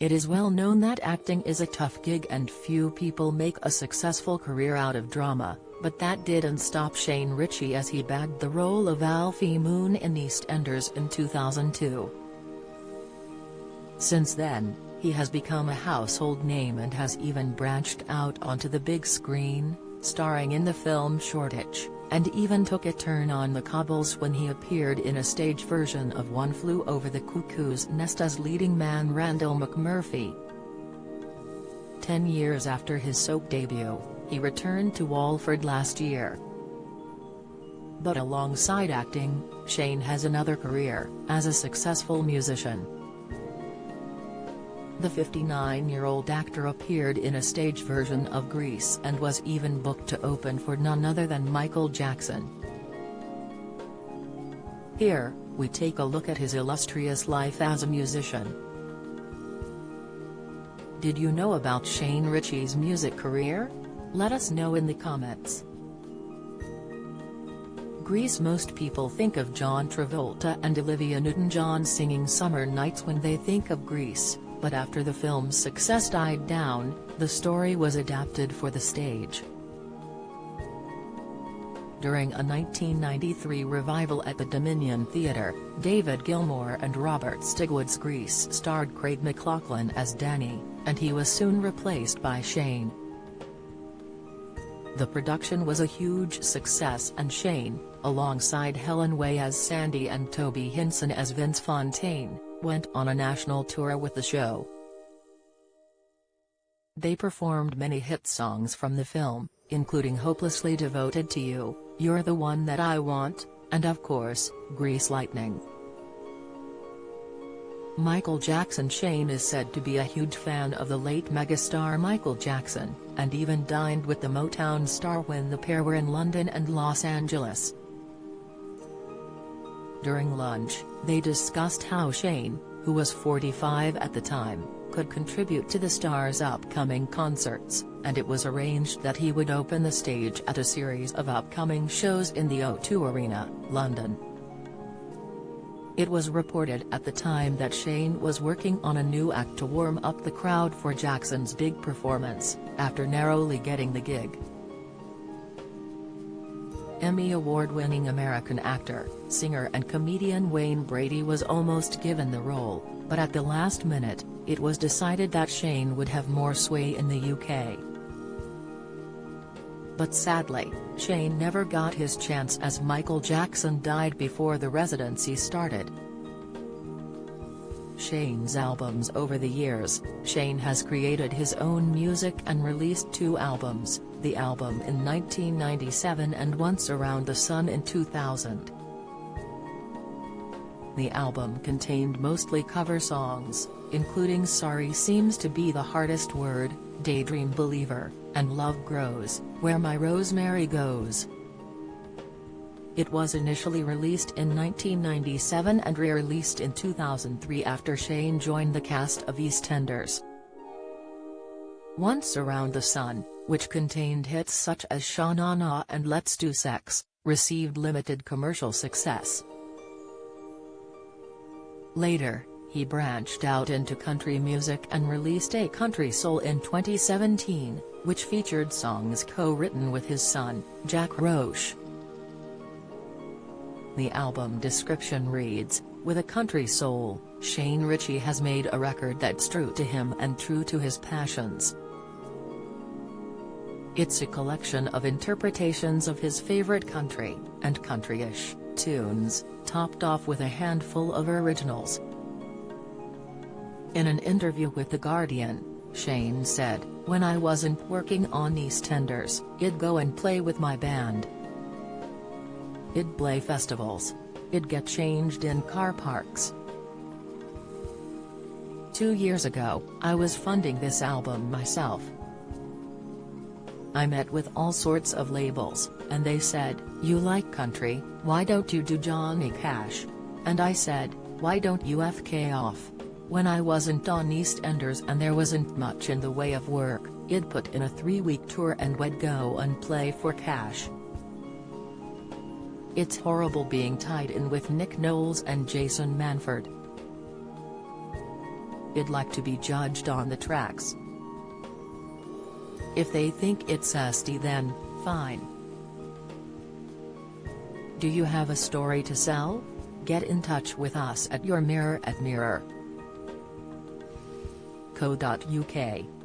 It is well known that acting is a tough gig and few people make a successful career out of drama, but that didn't stop Shane Richie as he bagged the role of Alfie Moon in EastEnders in 2002. Since then, he has become a household name and has even branched out onto the big screen, starring in the film Shoreditch, and even took a turn on the cobbles when he appeared in a stage version of One Flew Over the Cuckoo's Nest as leading man Randall McMurphy. 10 years after his soap debut, he returned to Walford last year. But alongside acting, Shane has another career, as a successful musician. The 59-year-old actor appeared in a stage version of Grease and was even booked to open for none other than Michael Jackson. Here, we take a look at his illustrious life as a musician. Did you know about Shane Richie's music career? Let us know in the comments. Grease. Most people think of John Travolta and Olivia Newton-John singing Summer Nights when they think of Grease. But after the film's success died down, the story was adapted for the stage. During a 1993 revival at the Dominion Theatre, David Gilmour and Robert Stigwood's Grease starred Craig McLachlan as Danny, and he was soon replaced by Shane. The production was a huge success and Shane, alongside Helen Way as Sandy and Toby Hinson as Vince Fontaine, went on a national tour with the show. They performed many hit songs from the film, including Hopelessly Devoted to You, You're the One That I Want, and of course, Grease Lightning. Michael Jackson. Shane is said to be a huge fan of the late megastar Michael Jackson, and even dined with the Motown star when the pair were in London and Los Angeles. During lunch, they discussed how Shane, who was 45 at the time, could contribute to the star's upcoming concerts, and it was arranged that he would open the stage at a series of upcoming shows in the O2 Arena, London. It was reported at the time that Shane was working on a new act to warm up the crowd for Jackson's big performance, after narrowly getting the gig. Emmy award-winning American actor, singer and comedian Wayne Brady was almost given the role, but at the last minute, it was decided that Shane would have more sway in the UK. But sadly, Shane never got his chance as Michael Jackson died before the residency started. Shane's albums. Over the years, Shane has created his own music and released 2 albums, the album in 1997 and Once Around the Sun in 2000. The album contained mostly cover songs, including Sorry Seems to Be the Hardest Word, Daydream Believer, and Love Grows, Where My Rosemary Goes. It was initially released in 1997 and re-released in 2003 after Shane joined the cast of EastEnders. Once Around the Sun, which contained hits such as Sha Na Na and Let's Do Sex, received limited commercial success. Later, he branched out into country music and released A Country Soul in 2017, which featured songs co-written with his son, Jack Roche. The album description reads, "With A Country Soul, Shane Richie has made a record that's true to him and true to his passions. It's a collection of interpretations of his favorite country, and country-ish, tunes, topped off with a handful of originals." In an interview with The Guardian, Shane said, "When I wasn't working on EastEnders, I'd go and play with my band. I'd play festivals. I'd get changed in car parks. 2 years ago, I was funding this album myself. I met with all sorts of labels, and they said, 'You like country, why don't you do Johnny Cash?' And I said, 'Why don't you FK off?' When I wasn't on EastEnders and there wasn't much in the way of work, I'd put in a 3-week tour and we'd go and play for cash. It's horrible being tied in with Nick Knowles and Jason Manford." I'd like to be judged on the tracks. If they think it's zesty, then, fine. Do you have a story to sell? Get in touch with us at yourmirror@mirror.co.uk.